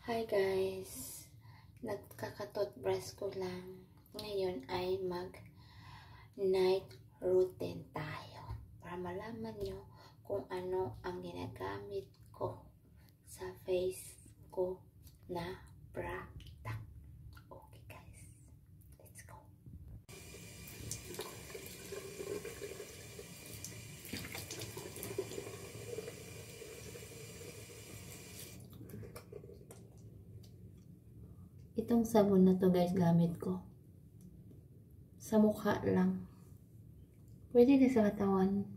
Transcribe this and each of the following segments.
Hi guys! Nagkaka-toothbrush ko lang. Ngayon ay mag-night routine tayo. Para malaman nyo kung ano ang ginagamit ko sa face ko na product. Okay guys, let's go! Itong sabon na to guys, gamit ko sa mukha lang. Pwede na sa katawan.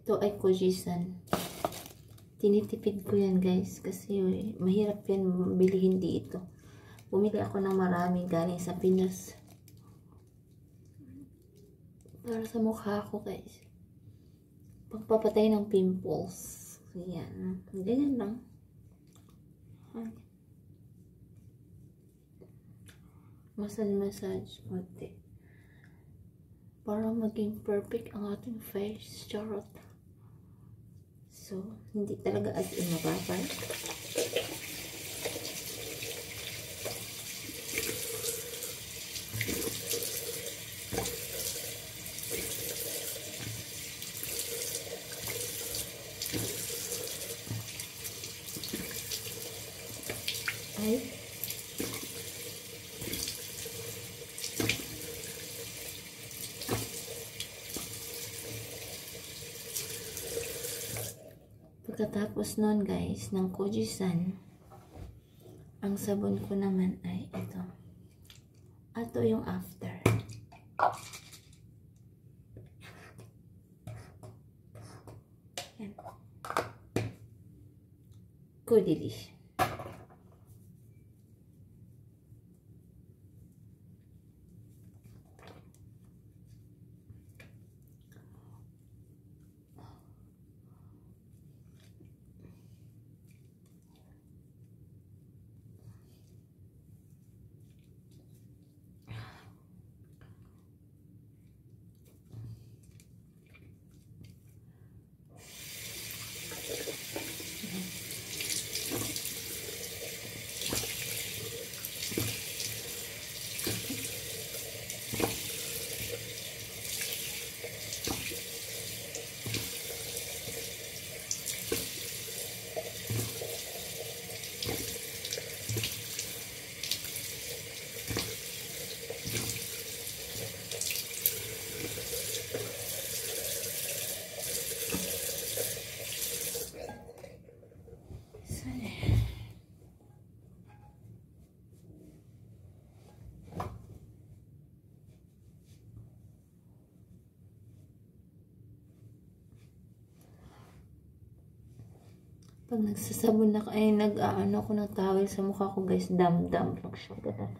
Ito ay Kojisan. Tinitipid ko yan guys kasi mahirap yan bilihin dito. Bumili ako ng marami galing sa Pinas. Para sa mukha ko guys. Pagpapatay ng pimples. Yan. Ganyan lang. Massage konti para maging perfect ang ating face. Charot. So hindi talaga as in mababay. Ay pagkatapos nun guys ng Kojisan, ang sabon ko naman ay ito. Ito yung after. Yan. Goodilish. Pag nagsasabon na ay nag-aano ko ng towel sa mukha ko guys, dam-dam lang siya. Ganun.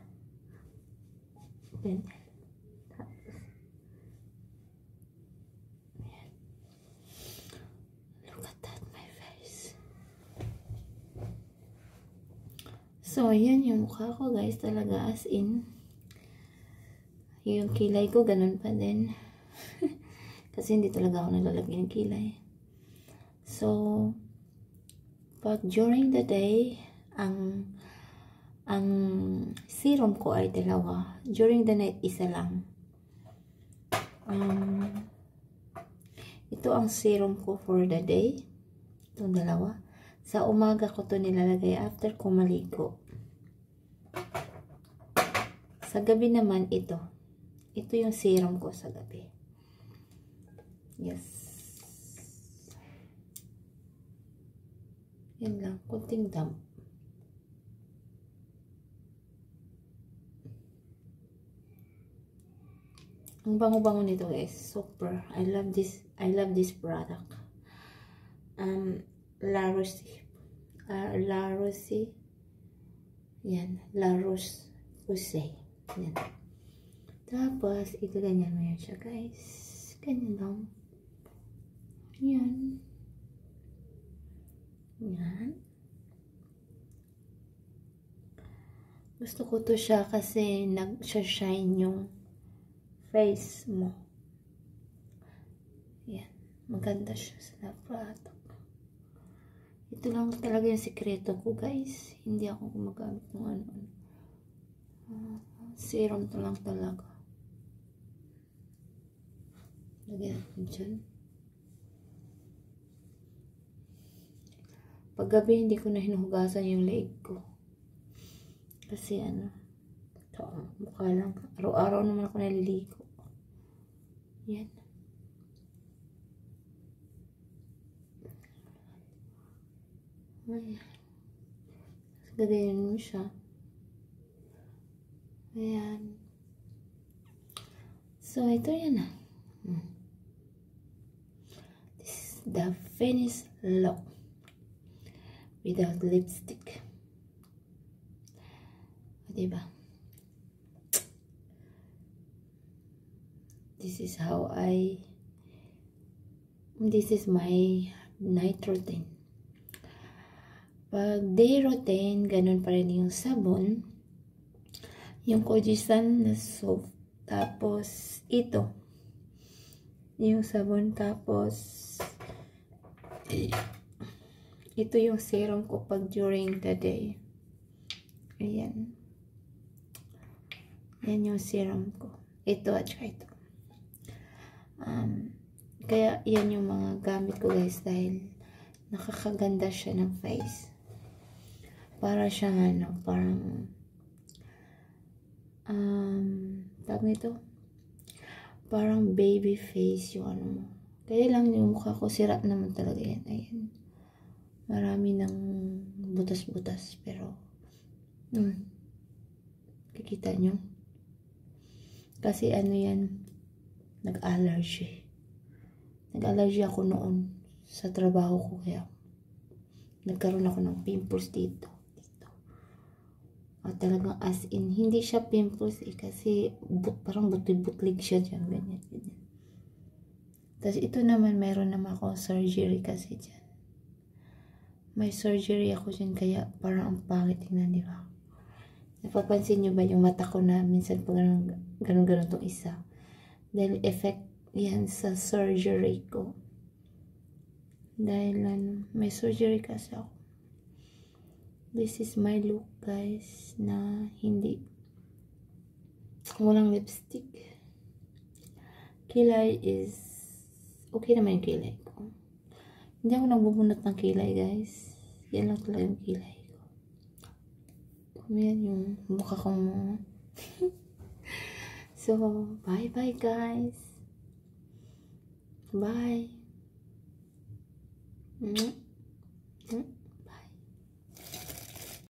Ganyan. Look at that, my face. So, yun yung mukha ko guys, talaga as in. Yung kilay ko, ganun pa din. Kasi hindi talaga ako nalalagyan ng kilay. So, pag during the day, ang serum ko ay dalawa. During the night, isa lang. Ito ang serum ko for the day. Itong dalawa. Sa umaga ko to nilalagay after ko maligo. Sa gabi naman ito. Ito yung serum ko sa gabi. Yes. Yan lang, kunting damp. Ang bango-bango nito guys, super. I love this product. La Rosie. Yan, La Rosie. Yan. Tapos, ito ganyan mo yan siya guys. Ganyan lang. Yan. Yan. Gusto ko to siya kasi nag-shine yung face mo. Yan. Maganda siya sa product. Ito lang talaga yung sikreto ko, guys. Hindi ako gumagamit ng ano-ano. Serum to lang talaga. Lagyan natin dyan. Paggabi, hindi ko na hinuhugasan yung leeg ko. Kasi ano, ito, mukha lang. Araw-araw naman ako naliligo. Yan. Ayan. Gagayin mo siya. Ayan. So, ito yan na. This is the finished look. Without lipstick. Diba? This is my night routine. Pag day routine, ganun pa rin yung sabon. Yung Kojisan na soap. Tapos, ito. Yung sabon. Tapos, ito yung serum ko pag during the day. Ayan. Yan yung serum ko. Ito at saka ito. Kaya yan yung mga gamit ko, guys, dahil nakakaganda siya ng face. Para siyang ano, parang tawag nito, parang baby face yung ano mo. Kaya lang yung mukha ko sira naman talaga yan. Ayan. Marami ng butas-butas, pero kikita nyo? Kasi ano yan, nag-allergy ako noon sa trabaho ko, kaya nagkaroon ako ng pimples dito. At talagang as in, hindi siya pimples kasi parang butlig siya dyan, ganyan. Tapos ito naman, meron naman ako surgery kasi dyan. May surgery ako dyan, kaya parang ang pangit tingnan, di ba? Napapansin nyo ba yung mata ko na minsan pag ganun-ganun tong isa? Dahil effect yan sa surgery ko. Dahil may surgery kasi ako. This is my look, guys, na walang lipstick. Kilay is okay naman yung kilay ko. Hindi ako nagbubunot ng kilay, guys. Yan lang talaga yung kilay ko. Yan yung mukha kong so, bye-bye, guys. Bye.